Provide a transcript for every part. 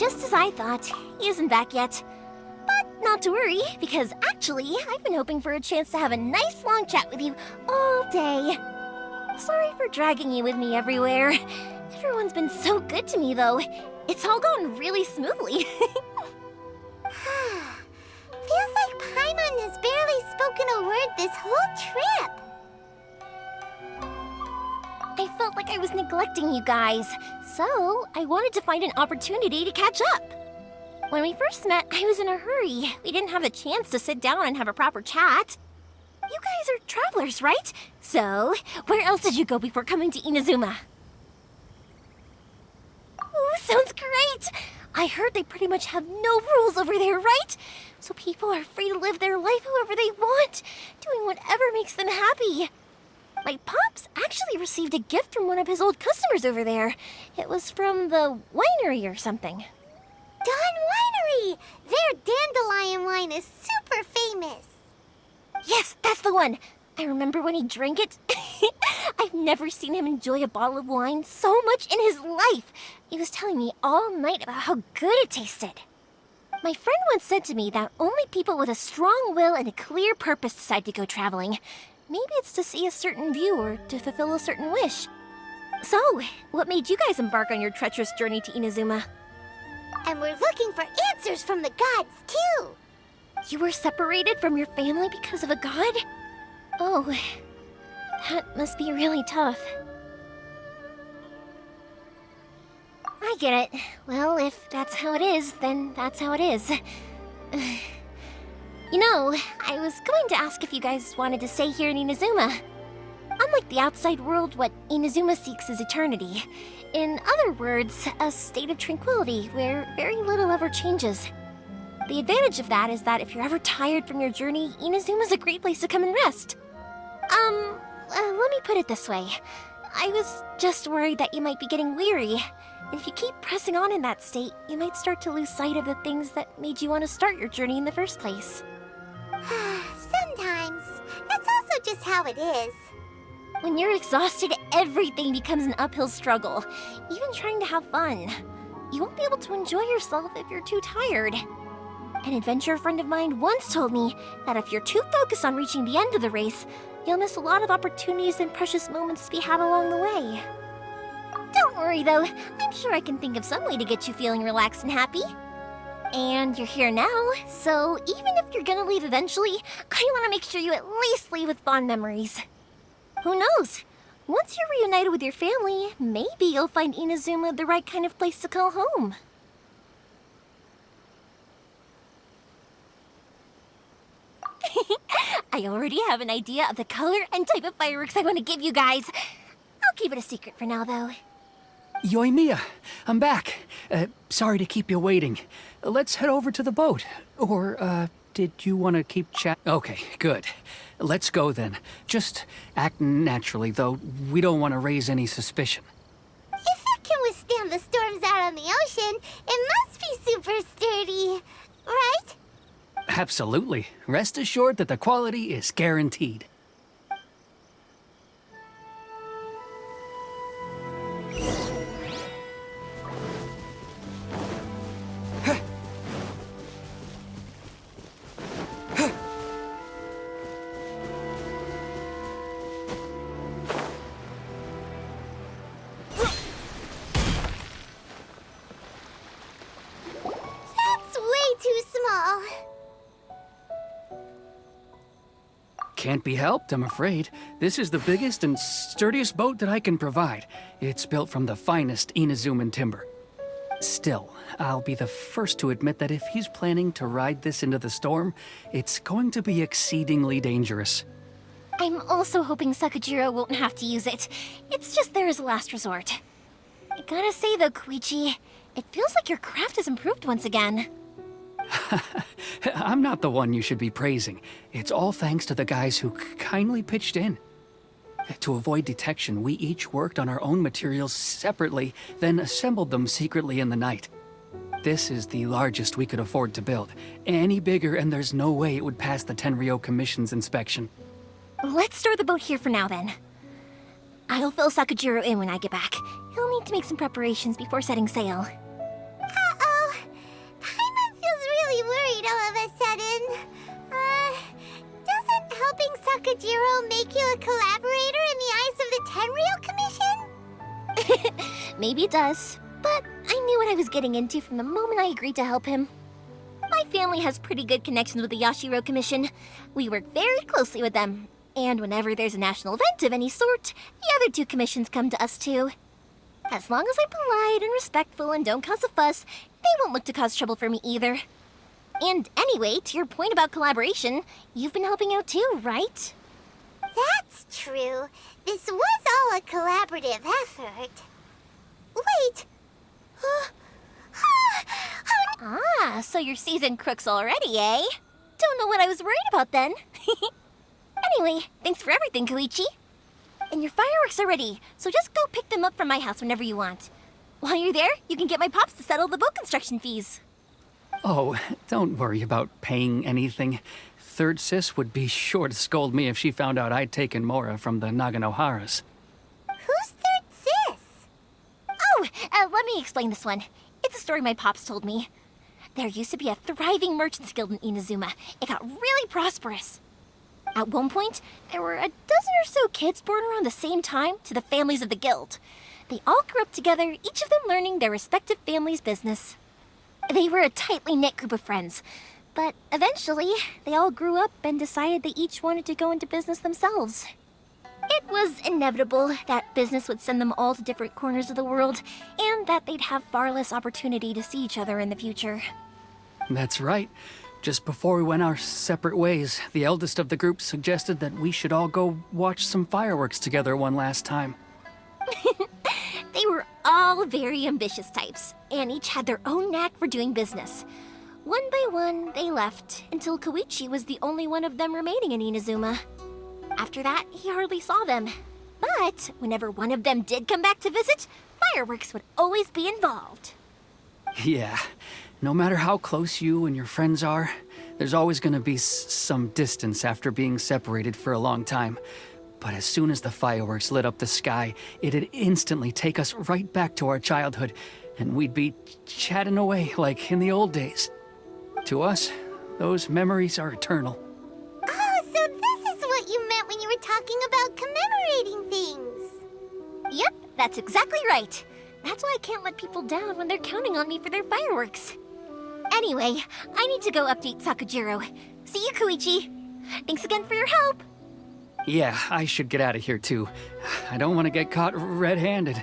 just as I thought. He isn't back yet. But not to worry, because actually, I've been hoping for a chance to have a nice long chat with you all day. Sorry for dragging you with me everywhere. Everyone's been so good to me, though. It's all gone really smoothly. Feels like Paimon has barely spoken a word this whole trip. I felt like I was neglecting you guys, so I wanted to find an opportunity to catch up. When we first met, I was in a hurry. We didn't have a chance to sit down and have a proper chat. You guys are travelers, right? So, where else did you go before coming to Inazuma? Ooh, sounds great! I heard they pretty much have no rules over there, right? So people are free to live their life however they want, doing whatever makes them happy. My pops actually received a gift from one of his old customers over there. It was from the winery or something. Dawn Winery! Their dandelion wine is super famous. Yes, that's the one. I remember when he drank it. I've never seen him enjoy a bottle of wine so much in his life. He was telling me all night about how good it tasted. My friend once said to me that only people with a strong will and a clear purpose decide to go traveling. Maybe it's to see a certain view or to fulfill a certain wish. So, what made you guys embark on your treacherous journey to Inazuma? And we're looking for answers from the gods, too. You were separated from your family because of a god? Oh, that must be really tough. I get it. Well, if that's how it is, then that's how it is. You know, I was going to ask if you guys wanted to stay here in Inazuma. Unlike the outside world, what Inazuma seeks is eternity. In other words, a state of tranquility where very little ever changes. The advantage of that is that if you're ever tired from your journey, Inazuma's a great place to come and rest. Let me put it this way. I was just worried that you might be getting weary. And if you keep pressing on in that state, you might start to lose sight of the things that made you want to start your journey in the first place. Sometimes. That's also just how it is. When you're exhausted, everything becomes an uphill struggle, even trying to have fun. You won't be able to enjoy yourself if you're too tired. An adventurer friend of mine once told me that if you're too focused on reaching the end of the race, you'll miss a lot of opportunities and precious moments to be had along the way. Don't worry though, I'm sure I can think of some way to get you feeling relaxed and happy. And you're here now, so even if you're gonna leave eventually, I want to make sure you at least leave with fond memories. Who knows? Once you're reunited with your family, maybe you'll find Inazuma the right kind of place to call home. I already have an idea of the color and type of fireworks I want to give you guys. I'll keep it a secret for now, though. Yoimiya, I'm back. Sorry to keep you waiting. Let's head over to the boat. Or, did you want to keep chat? Okay, good. Let's go then. Just act naturally, though we don't want to raise any suspicion. If it can withstand the storms out on the ocean, it must be super sturdy, right? Absolutely. Rest assured that the quality is guaranteed. That's way too small. Can't be helped, I'm afraid. This is the biggest and sturdiest boat that I can provide. It's built from the finest Inazuman timber. Still, I'll be the first to admit that if he's planning to ride this into the storm, it's going to be exceedingly dangerous. I'm also hoping Sakajiro won't have to use it. It's just there as a last resort. I gotta say though, Koichi, it feels like your craft has improved once again. I'm not the one you should be praising. It's all thanks to the guys who kindly pitched in. To avoid detection, we each worked on our own materials separately, then assembled them secretly in the night. This is the largest we could afford to build. Any bigger and there's no way it would pass the Tenryou Commission's inspection. Let's store the boat here for now then. I'll fill Sakajiro in when I get back. He'll need to make some preparations before setting sail. Uh-oh. Sakajiro make you a collaborator in the eyes of the Tenryou Commission? Maybe it does, but I knew what I was getting into from the moment I agreed to help him. My family has pretty good connections with the Yashiro Commission. We work very closely with them, and whenever there's a national event of any sort, the other two commissions come to us too. As long as I'm polite and respectful and don't cause a fuss, they won't look to cause trouble for me either. And anyway, to your point about collaboration, you've been helping out too, right? That's true. This was all a collaborative effort. Wait! Ah, so you're seasoned crooks already, eh? Don't know what I was worried about then. Anyway, thanks for everything, Koichi. And your fireworks are ready, so just go pick them up from my house whenever you want. While you're there, you can get my pops to settle the boat construction fees. Oh, don't worry about paying anything. Third Sis would be sure to scold me if she found out I'd taken Mora from the Naganoharas. Who's Third Sis? Oh, let me explain this one. It's a story my pops told me. There used to be a thriving merchants guild in Inazuma. It got really prosperous. At one point, there were a dozen or so kids born around the same time to the families of the guild. They all grew up together, each of them learning their respective family's business. They were a tightly knit group of friends, but eventually, they all grew up and decided they each wanted to go into business themselves. It was inevitable that business would send them all to different corners of the world, and that they'd have far less opportunity to see each other in the future. That's right. Just before we went our separate ways, the eldest of the group suggested that we should all go watch some fireworks together one last time. They were all very ambitious types, and each had their own knack for doing business. One by one, they left, until Koichi was the only one of them remaining in Inazuma. After that, he hardly saw them. But whenever one of them did come back to visit, fireworks would always be involved. Yeah, no matter how close you and your friends are, there's always gonna be some distance after being separated for a long time. But as soon as the fireworks lit up the sky, it'd instantly take us right back to our childhood, and we'd be chatting away like in the old days. To us, those memories are eternal. Oh, so this is what you meant when you were talking about commemorating things. Yep, that's exactly right. That's why I can't let people down when they're counting on me for their fireworks. Anyway, I need to go update Sakajiro. See you, Koichi. Thanks again for your help. Yeah, I should get out of here too. I don't want to get caught red-handed.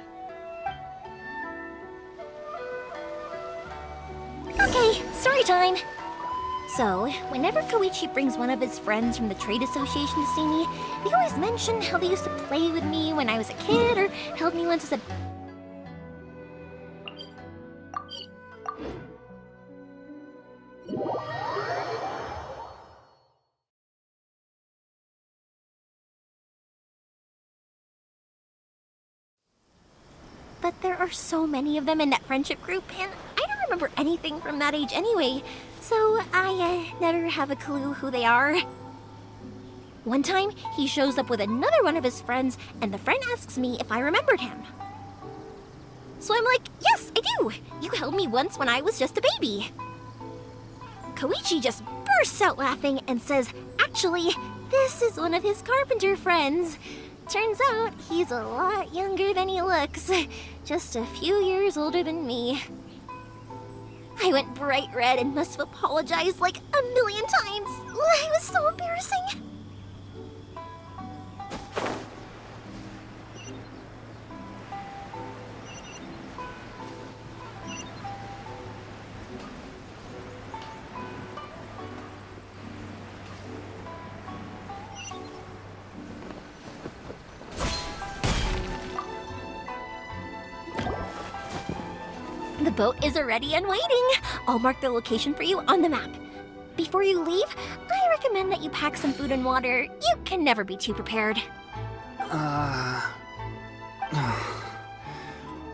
Okay, story time. So, whenever Koichi brings one of his friends from the trade association to see me, they always mention how they used to play with me when I was a kid or held me once as a... But there are so many of them in that friendship group, and I don't remember anything from that age anyway, so I never have a clue who they are. One time, he shows up with another one of his friends, and the friend asks me if I remembered him. So I'm like, yes, I do! You held me once when I was just a baby. Koichi just bursts out laughing and says, actually, this is one of his carpenter friends. Turns out he's a lot younger than he looks, just a few years older than me. I went bright red and must have apologized like a million times. It was so embarrassing. The boat is ready and waiting. I'll mark the location for you on the map. Before you leave, I recommend that you pack some food and water. You can never be too prepared.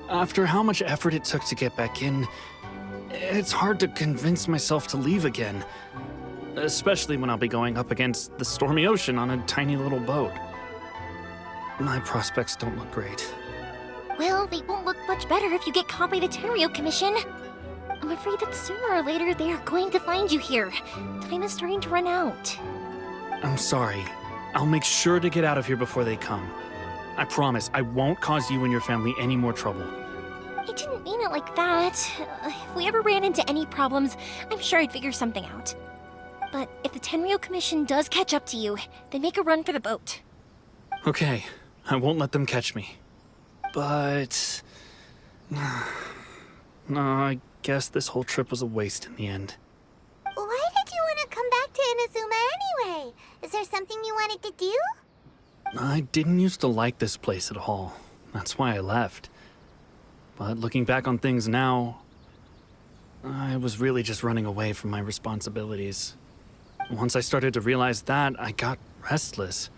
After how much effort it took to get back in, it's hard to convince myself to leave again. Especially when I'll be going up against the stormy ocean on a tiny little boat. My prospects don't look great. Well, they won't look much better if you get caught by the Tenryou Commission. I'm afraid that sooner or later they are going to find you here. Time is starting to run out. I'm sorry. I'll make sure to get out of here before they come. I promise, I won't cause you and your family any more trouble. I didn't mean it like that. If we ever ran into any problems, I'm sure I'd figure something out. But if the Tenryo Commission does catch up to you, then make a run for the boat. Okay, I won't let them catch me. But... no, I guess this whole trip was a waste in the end. Why did you want to come back to Inazuma anyway? Is there something you wanted to do? I didn't used to like this place at all. That's why I left. But looking back on things now, I was really just running away from my responsibilities. Once I started to realize that, I got restless.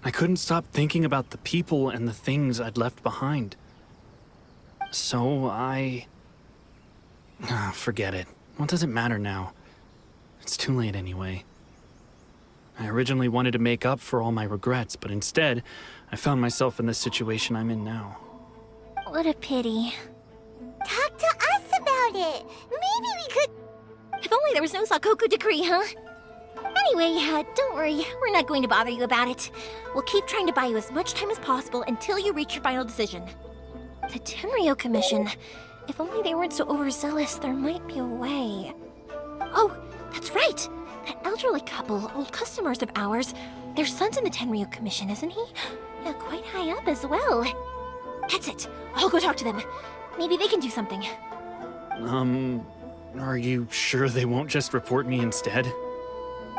I couldn't stop thinking about the people and the things I'd left behind. So forget it. What does it matter now? It's too late anyway. I originally wanted to make up for all my regrets, but instead, I found myself in the situation I'm in now. What a pity. Talk to us about it. Maybe we could... If only there was no Sakoku decree, huh? Anyway, don't worry. We're not going to bother you about it. We'll keep trying to buy you as much time as possible until you reach your final decision. The Tenryo Commission. If only they weren't so overzealous, there might be a way. Oh, that's right! That elderly couple, old customers of ours, their son's in the Tenryo Commission, isn't he? Yeah, quite high up as well. That's it. I'll go talk to them. Maybe they can do something. Are you sure they won't just report me instead?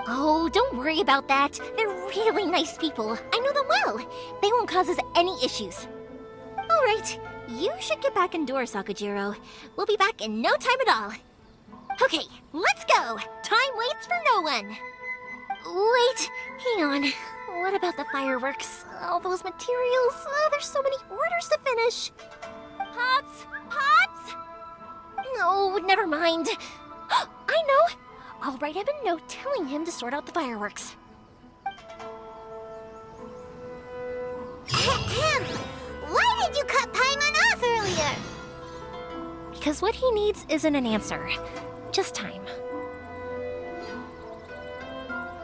Oh, don't worry about that. They're really nice people. I know them well. They won't cause us any issues. All right, you should get back indoors, Sakujiro. We'll be back in no time at all. Okay, let's go. Time waits for no one. Wait, hang on. What about the fireworks? All those materials? Oh, there's so many orders to finish. Pops? Pops? No, never mind. I know. I'll write him a note telling him to sort out the fireworks. Ahem. Why did you cut Paimon off earlier? Because what he needs isn't an answer, just time.